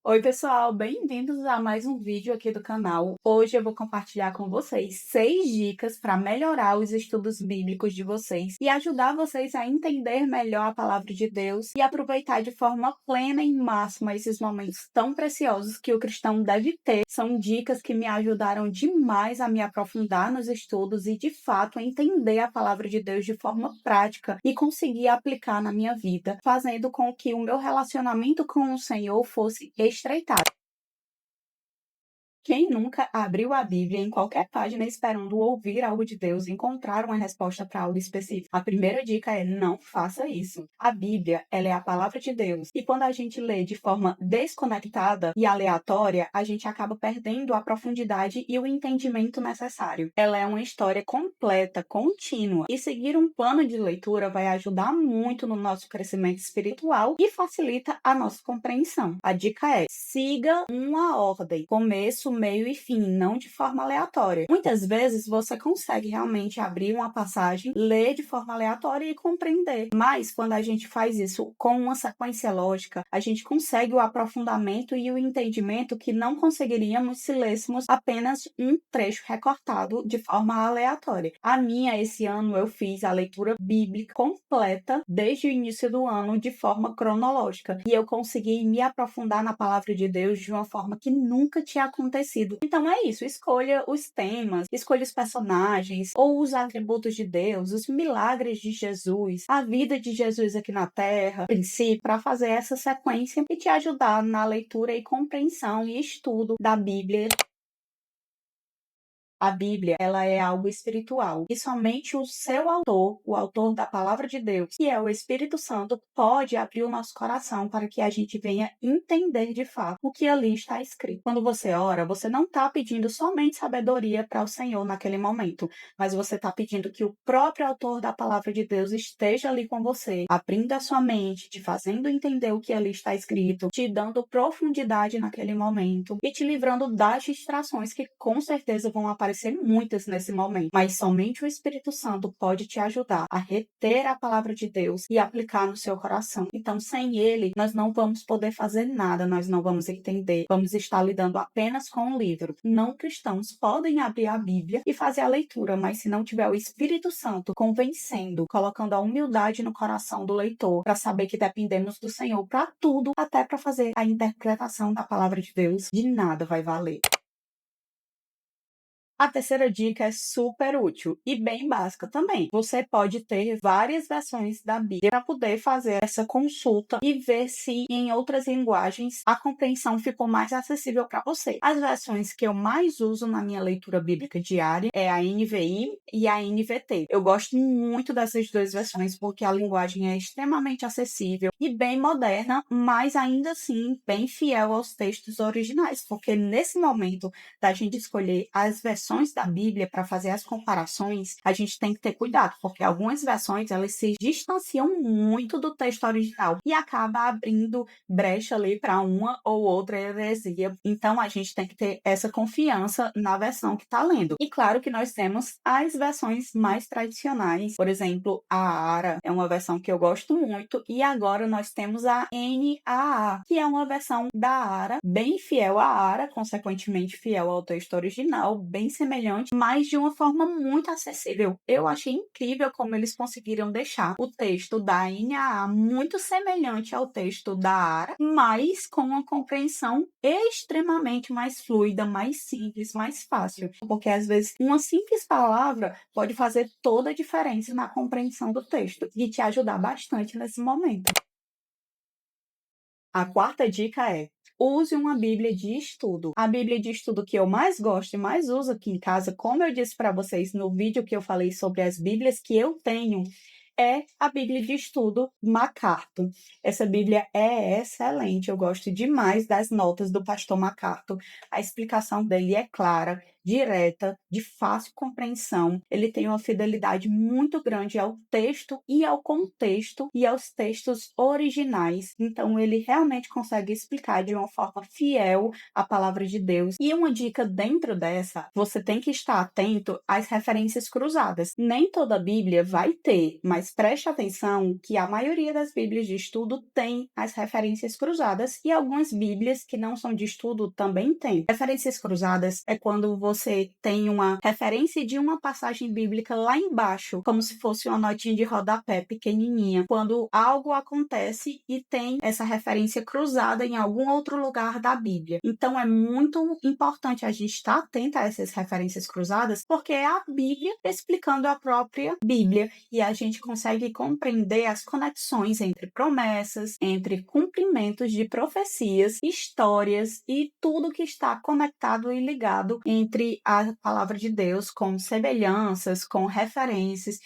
Oi, pessoal, bem-vindos a mais um vídeo aqui do canal. Hoje eu vou compartilhar com vocês 6 dicas para melhorar os estudos bíblicos de vocês e ajudar vocês a entender melhor a palavra de Deus e aproveitar de forma plena e máxima esses momentos tão preciosos que o cristão deve ter. São dicas que me ajudaram demais a me aprofundar nos estudos e, de fato, a entender a palavra de Deus de forma prática e conseguir aplicar na minha vida, fazendo com que o meu relacionamento com o Senhor fosse estreitado. Quem nunca abriu a Bíblia em qualquer página esperando ouvir algo de Deus, encontrar uma resposta para algo específico? A primeira dica é: não faça isso. A Bíblia, ela é a palavra de Deus. E quando a gente lê de forma desconectada e aleatória, a gente acaba perdendo a profundidade e o entendimento necessário. Ela é uma história completa, contínua. E seguir um plano de leitura vai ajudar muito no nosso crescimento espiritual e facilita a nossa compreensão. A dica é: siga uma ordem, começo, meio e fim, não de forma aleatória. Muitas vezes você consegue realmente abrir uma passagem, ler de forma aleatória e compreender. Mas quando a gente faz isso com uma sequência lógica, a gente consegue o aprofundamento e o entendimento que não conseguiríamos se lêssemos apenas um trecho recortado de forma aleatória. Esse ano eu fiz a leitura bíblica completa desde o início do ano de forma cronológica e eu consegui me aprofundar na palavra de Deus de uma forma que nunca tinha acontecido. Então é isso, escolha os temas, escolha os personagens ou os atributos de Deus, os milagres de Jesus, a vida de Jesus aqui na Terra, princípio, para fazer essa sequência e te ajudar na leitura e compreensão e estudo da Bíblia. A Bíblia, ela é algo espiritual e somente o seu autor, o autor da palavra de Deus, que é o Espírito Santo, pode abrir o nosso coração para que a gente venha entender de fato o que ali está escrito. Quando você ora, você não está pedindo somente sabedoria para o Senhor naquele momento, mas você está pedindo que o próprio autor da palavra de Deus esteja ali com você, abrindo a sua mente, te fazendo entender o que ali está escrito, te dando profundidade naquele momento e te livrando das distrações que com certeza vão aparecer muitas nesse momento, mas somente o Espírito Santo pode te ajudar a reter a palavra de Deus e aplicar no seu coração. Então, sem ele, nós não vamos poder fazer nada, nós não vamos entender, vamos estar lidando apenas com o livro. Não cristãos podem abrir a Bíblia e fazer a leitura, mas se não tiver o Espírito Santo convencendo, colocando a humildade no coração do leitor, para saber que dependemos do Senhor para tudo, até para fazer a interpretação da palavra de Deus, de nada vai valer. A terceira dica é super útil e bem básica também. Você pode ter várias versões da Bíblia para poder fazer essa consulta e ver se em outras linguagens a compreensão ficou mais acessível para você. As versões que eu mais uso na minha leitura bíblica diária é a NVI e a NVT. Eu gosto muito dessas duas versões porque a linguagem é extremamente acessível e bem moderna, mas ainda assim bem fiel aos textos originais, porque nesse momento da gente escolher as versões da Bíblia para fazer as comparações, a gente tem que ter cuidado, porque algumas versões elas se distanciam muito do texto original e acaba abrindo brecha ali para uma ou outra heresia. Então a gente tem que ter essa confiança na versão que está lendo. E claro que nós temos as versões mais tradicionais, por exemplo, a ARA é uma versão que eu gosto muito, e agora nós temos a NAA, que é uma versão da ARA, bem fiel à ARA, consequentemente fiel ao texto original, bem semelhante, mas de uma forma muito acessível. Eu achei incrível como eles conseguiram deixar o texto da NAA muito semelhante ao texto da ARA, mas com uma compreensão extremamente mais fluida, mais simples, mais fácil. Porque às vezes uma simples palavra pode fazer toda a diferença na compreensão do texto e te ajudar bastante nesse momento. A quarta dica é: use uma Bíblia de estudo. A Bíblia de estudo que eu mais gosto e mais uso aqui em casa, como eu disse para vocês no vídeo que eu falei sobre as Bíblias que eu tenho, é a Bíblia de estudo MacArthur. Essa Bíblia é excelente, eu gosto demais das notas do pastor MacArthur. A explicação dele é clara, direta, de fácil compreensão. Ele tem uma fidelidade muito grande ao texto e ao contexto e aos textos originais. Então, ele realmente consegue explicar de uma forma fiel a palavra de Deus. E uma dica dentro dessa, você tem que estar atento às referências cruzadas. Nem toda Bíblia vai ter, mas preste atenção que a maioria das Bíblias de estudo tem as referências cruzadas e algumas Bíblias que não são de estudo também tem. Referências cruzadas é quando você tem uma referência de uma passagem bíblica lá embaixo, como se fosse uma notinha de rodapé pequenininha, quando algo acontece e tem essa referência cruzada em algum outro lugar da Bíblia. Então é muito importante a gente estar atento a essas referências cruzadas, porque é a Bíblia explicando a própria Bíblia e a gente consegue compreender as conexões entre promessas, entre cumprimentos de profecias, histórias e tudo que está conectado e ligado entre a palavra de Deus com semelhanças, com referências.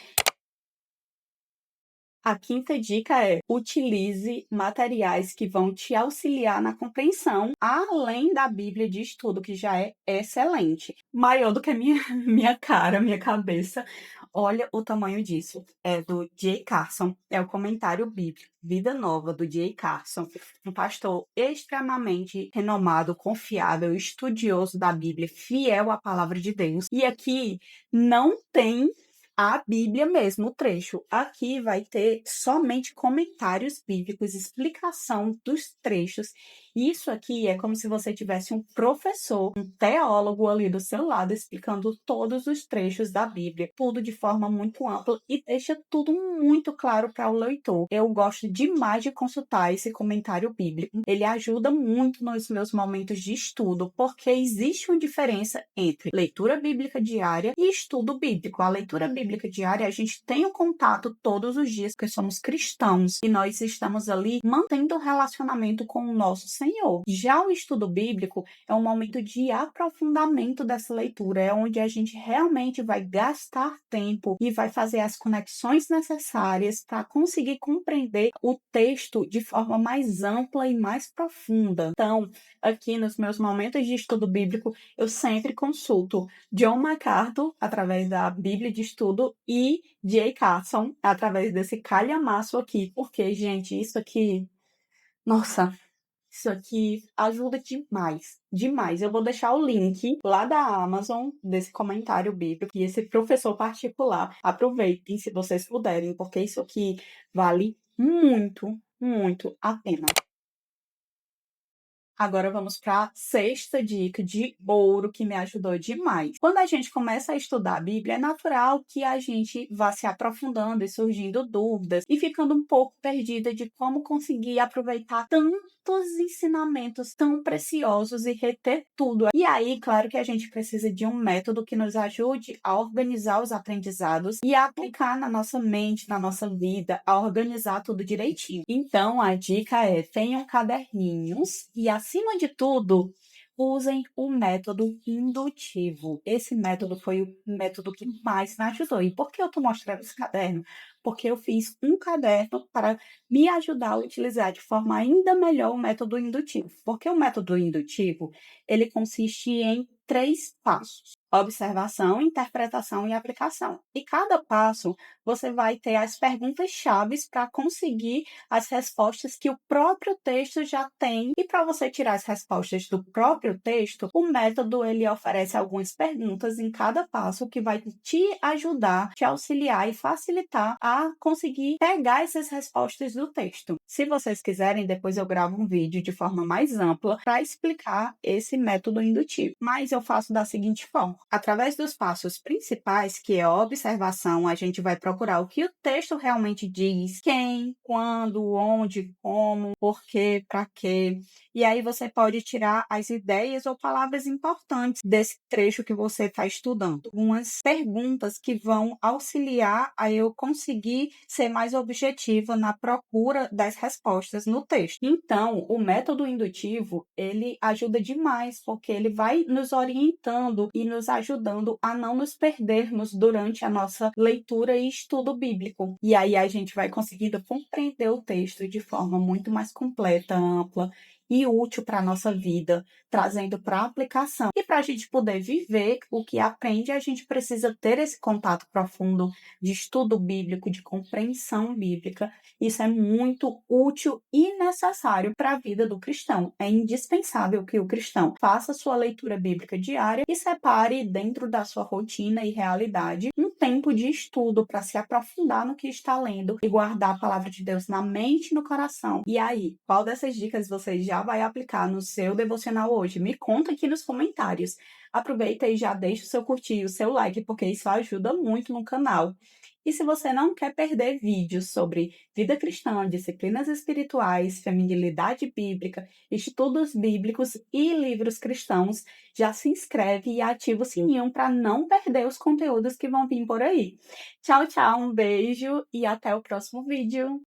A quinta dica é: utilize materiais que vão te auxiliar na compreensão, além da Bíblia de estudo, que já é excelente. Maior do que a minha, minha cara, minha cabeça. Olha o tamanho disso. É do J. Carson. É o comentário bíblico Vida Nova, do J. Carson. Um pastor extremamente renomado, confiável, estudioso da Bíblia, fiel à palavra de Deus. E aqui não tem a Bíblia mesmo, o trecho. Aqui vai ter somente comentários bíblicos, explicação dos trechos. Isso aqui é como se você tivesse um professor, um teólogo ali do seu lado, explicando todos os trechos da Bíblia, tudo de forma muito ampla e deixa tudo muito claro para o leitor. Eu gosto demais de consultar esse comentário bíblico. Ele ajuda muito nos meus momentos de estudo, porque existe uma diferença entre leitura bíblica diária e estudo bíblico. A leitura bíblica diária, a gente tem um contato todos os dias, porque somos cristãos e nós estamos ali mantendo um relacionamento com o nosso Senhor. Já o estudo bíblico é um momento de aprofundamento dessa leitura, é onde a gente realmente vai gastar tempo e vai fazer as conexões necessárias para conseguir compreender o texto de forma mais ampla e mais profunda. Então, aqui nos meus momentos de estudo bíblico, eu sempre consulto John MacArthur, através da Bíblia de Estudo, e J. Carson, através desse calhamaço aqui, porque, gente, isso aqui, nossa, isso aqui ajuda demais, demais. Eu vou deixar o link lá da Amazon, desse comentário bíblico, e esse professor particular. Aproveitem se vocês puderem, porque isso aqui vale muito, muito a pena. Agora vamos para a sexta dica de ouro que me ajudou demais. Quando a gente começa a estudar a Bíblia, é natural que a gente vá se aprofundando e surgindo dúvidas e ficando um pouco perdida de como conseguir aproveitar tantos ensinamentos tão preciosos e reter tudo. E aí, claro que a gente precisa de um método que nos ajude a organizar os aprendizados e a aplicar na nossa mente, na nossa vida, a organizar tudo direitinho. Então, a dica é: tenham caderninhos e, acima de tudo, usem o método indutivo. Esse método foi o método que mais me ajudou. E por que eu estou mostrando esse caderno? Porque eu fiz um caderno para me ajudar a utilizar de forma ainda melhor o método indutivo. Porque o método indutivo, ele consiste em 3 passos: observação, interpretação e aplicação. E cada passo você vai ter as perguntas-chave para conseguir as respostas que o próprio texto já tem. E para você tirar as respostas do próprio texto, o método ele oferece algumas perguntas em cada passo que vai te ajudar, te auxiliar e facilitar a conseguir pegar essas respostas do texto. Se vocês quiserem, depois eu gravo um vídeo de forma mais ampla para explicar esse método indutivo. Mas eu faço da seguinte forma: através dos passos principais, que é a observação, a gente vai procurar o que o texto realmente diz: quem, quando, onde, como, por quê, para quê. E aí você pode tirar as ideias ou palavras importantes desse trecho que você está estudando. Algumas perguntas que vão auxiliar a eu conseguir ser mais objetiva na procura das respostas no texto. Então, o método indutivo, ele ajuda demais, porque ele vai nos orientando e nos ajudando a não nos perdermos durante a nossa leitura e estudo bíblico. E aí a gente vai conseguindo compreender o texto de forma muito mais completa, ampla e útil para a nossa vida, trazendo para aplicação. E para para a gente poder viver o que aprende, a gente precisa ter esse contato profundo de estudo bíblico, de compreensão bíblica. Isso é muito útil e necessário para a vida do cristão. É indispensável que o cristão faça sua leitura bíblica diária e separe dentro da sua rotina e realidade um tempo de estudo para se aprofundar no que está lendo e guardar a palavra de Deus na mente e no coração. E aí, qual dessas dicas você já vai aplicar no seu devocional hoje? Me conta aqui nos comentários. Aproveita e já deixa o seu curtir, o seu like, porque isso ajuda muito no canal. E se você não quer perder vídeos sobre vida cristã, disciplinas espirituais, feminilidade bíblica, estudos bíblicos e livros cristãos, já se inscreve e ativa o sininho para não perder os conteúdos que vão vir por aí. Tchau, tchau, um beijo e até o próximo vídeo.